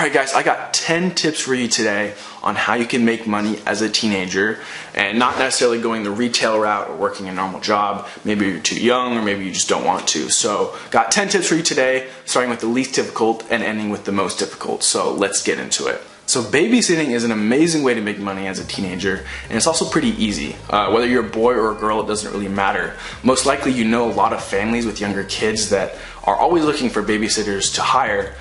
Alright guys, I got 10 tips for you today on how you can make money as a teenager and not necessarily going the retail route or working a normal job. Maybe you're too young or maybe you just don't want to. So got 10 tips for you today, starting with the least difficult and ending with the most difficult. So let's get into it. So babysitting is an amazing way to make money as a teenager, and it's also pretty easy. Whether you're a boy or a girl, it doesn't really matter. Most likely you know a lot of families with younger kids that are always looking for babysitters to hire.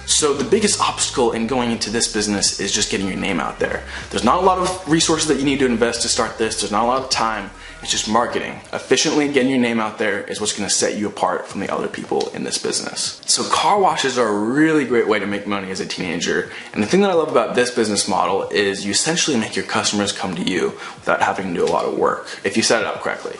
So the biggest obstacle in going into this business is just getting your name out there. There's not a lot of resources that you need to invest to start this. There's not a lot of time. It's just marketing. Efficiently getting your name out there is what's going to set you apart from the other people in this business. So car washes are a really great way to make money as a teenager. And the thing that I love about this business model is you essentially make your customers come to you without having to do a lot of work if you set it up correctly.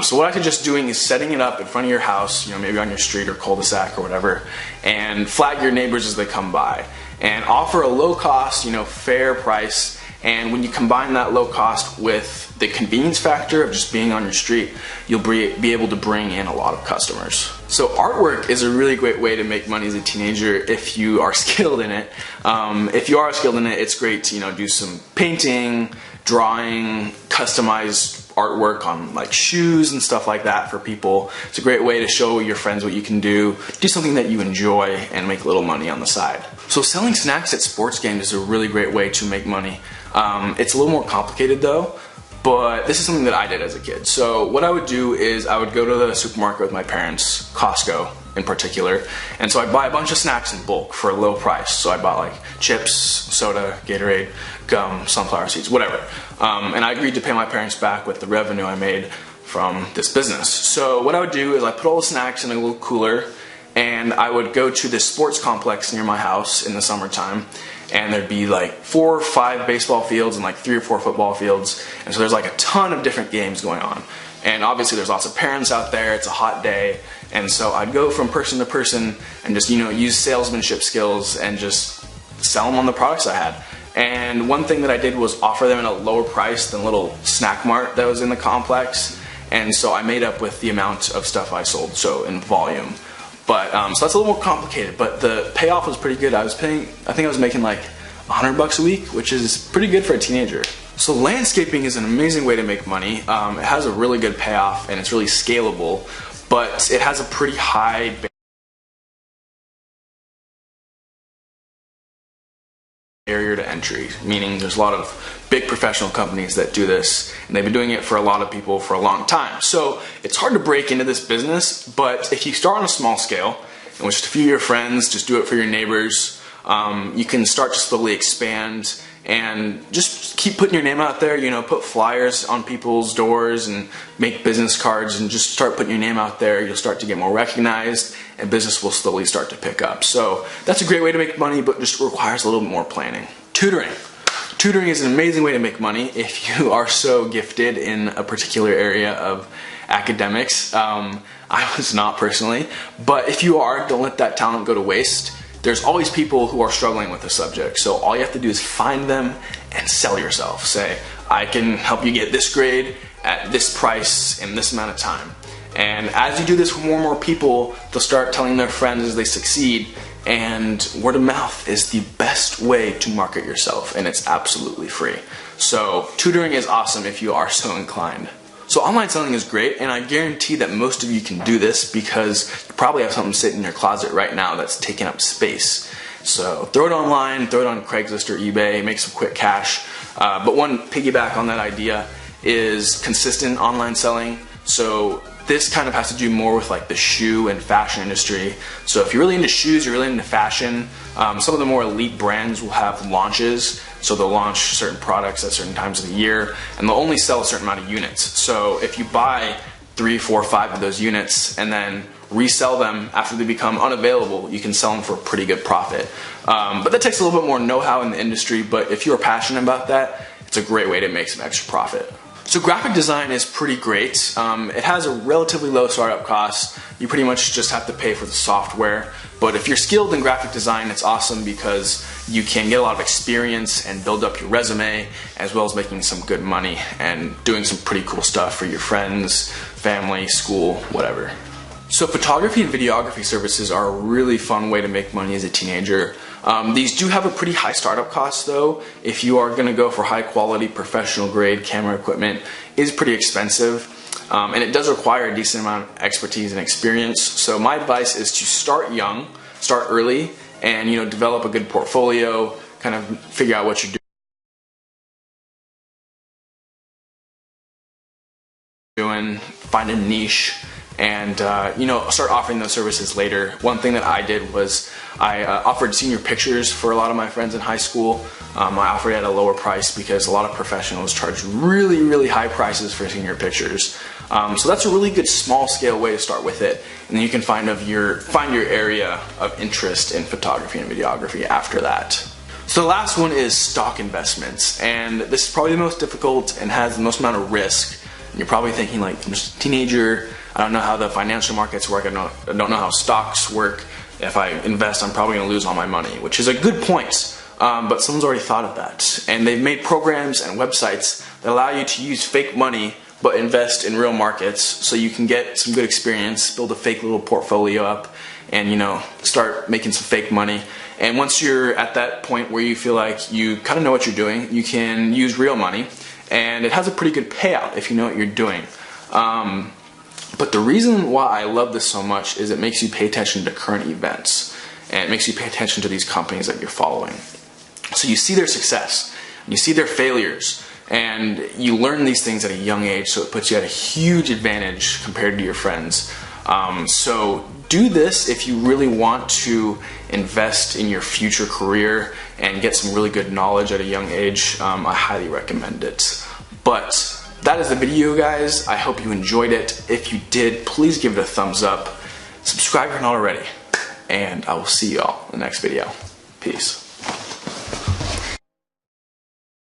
So what I suggest doing is setting it up in front of your house, maybe on your street or cul-de-sac or whatever, and flag your neighbors as they come by and offer a low cost, fair price. And when you combine that low cost with the convenience factor of just being on your street, you'll be able to bring in a lot of customers. So artwork is a really great way to make money as a teenager if you are skilled in it. If you are skilled in it, it's great to do some painting, drawing, customized artwork on like shoes and stuff like that for people. It's a great way to show your friends what you can do something that you enjoy and make a little money on the side. So selling snacks at sports games is a really great way to make money. It's a little more complicated though, but this is something that I did as a kid. So what I would do is I would go to the supermarket with my parents, Costco in particular, and so I'd buy a bunch of snacks in bulk for a low price. So I bought like chips, soda, Gatorade, gum, sunflower seeds, whatever. And I agreed to pay my parents back with the revenue I made from this business. So what I would do is I put all the snacks in a little cooler, and I would go to this sports complex near my house in the summertime, and there'd be like 4 or 5 baseball fields and like 3 or 4 football fields, and so there's like a ton of different games going on. And obviously there's lots of parents out there, it's a hot day, and so I'd go from person to person and just use salesmanship skills and just sell them on the products I had. And one thing that I did was offer them at a lower price than a little snack mart that was in the complex, and so I made up with the amount of stuff I sold, so in volume. But so that's a little more complicated, but the payoff was pretty good. I think I was making like $100 a week, which is pretty good for a teenager. So landscaping is an amazing way to make money. It has a really good payoff and it's really scalable, but it has a pretty high barrier to entry, meaning there's a lot of big professional companies that do this, and they've been doing it for a lot of people for a long time. So it's hard to break into this business, but if you start on a small scale and with just a few of your friends, just do it for your neighbors, you can start to slowly expand and just keep putting your name out there, put flyers on people's doors and make business cards and just start putting your name out there. You'll start to get more recognized and business will slowly start to pick up. So that's a great way to make money, but just requires a little bit more planning. Tutoring. Tutoring is an amazing way to make money if you are so gifted in a particular area of academics. I was not personally, but if you are, don't let that talent go to waste. There's always people who are struggling with the subject, so all you have to do is find them and sell yourself. Say, I can help you get this grade at this price in this amount of time. And as you do this with more and more people, they'll start telling their friends as they succeed, and word of mouth is the best way to market yourself, and it's absolutely free. So tutoring is awesome if you are so inclined. So online selling is great, and I guarantee that most of you can do this because you probably have something sitting in your closet right now that's taking up space. So throw it online, throw it on Craigslist or eBay, make some quick cash. But one piggyback on that idea is consistent online selling. So this kind of has to do more with like the shoe and fashion industry. So if you're really into shoes, you're really into fashion, some of the more elite brands will have launches. So they'll launch certain products at certain times of the year, and they'll only sell a certain amount of units. So if you buy 3, 4, 5 of those units and then resell them after they become unavailable, you can sell them for a pretty good profit. But that takes a little bit more know-how in the industry, but if you're passionate about that, it's a great way to make some extra profit. So graphic design is pretty great. It has a relatively low startup cost. You pretty much just have to pay for the software. But if you're skilled in graphic design, it's awesome because you can get a lot of experience and build up your resume, as well as making some good money and doing some pretty cool stuff for your friends, family, school, whatever. So photography and videography services are a really fun way to make money as a teenager. These do have a pretty high startup cost though. If you are going to go for high quality professional grade camera equipment, it is pretty expensive. And it does require a decent amount of expertise and experience. So my advice is to start young, start early, and develop a good portfolio, kind of figure out what you're doing, find a niche, and start offering those services later. One thing that I did was I offered senior pictures for a lot of my friends in high school. I offered it at a lower price because a lot of professionals charge really high prices for senior pictures. So that's a really good small scale way to start with it, and then you can find your area of interest in photography and videography after that. So the last one is stock investments, and this is probably the most difficult and has the most amount of risk. And you're probably thinking, like, I'm just a teenager, I don't know how the financial markets work, I don't know how stocks work. If I invest, I'm probably going to lose all my money, which is a good point, but someone's already thought of that. And they've made programs and websites that allow you to use fake money but invest in real markets, so you can get some good experience, build a fake little portfolio up, and start making some fake money. And once you're at that point where you feel like you kind of know what you're doing, you can use real money, and it has a pretty good payout if you know what you're doing. But the reason why I love this so much is it makes you pay attention to current events, and it makes you pay attention to these companies that you're following. So you see their success, you see their failures, and you learn these things at a young age, so it puts you at a huge advantage compared to your friends. So do this if you really want to invest in your future career and get some really good knowledge at a young age. I highly recommend it. But that is the video, guys. I hope you enjoyed it. If you did, please give it a thumbs up. Subscribe if you're not already. And I will see y'all in the next video. Peace.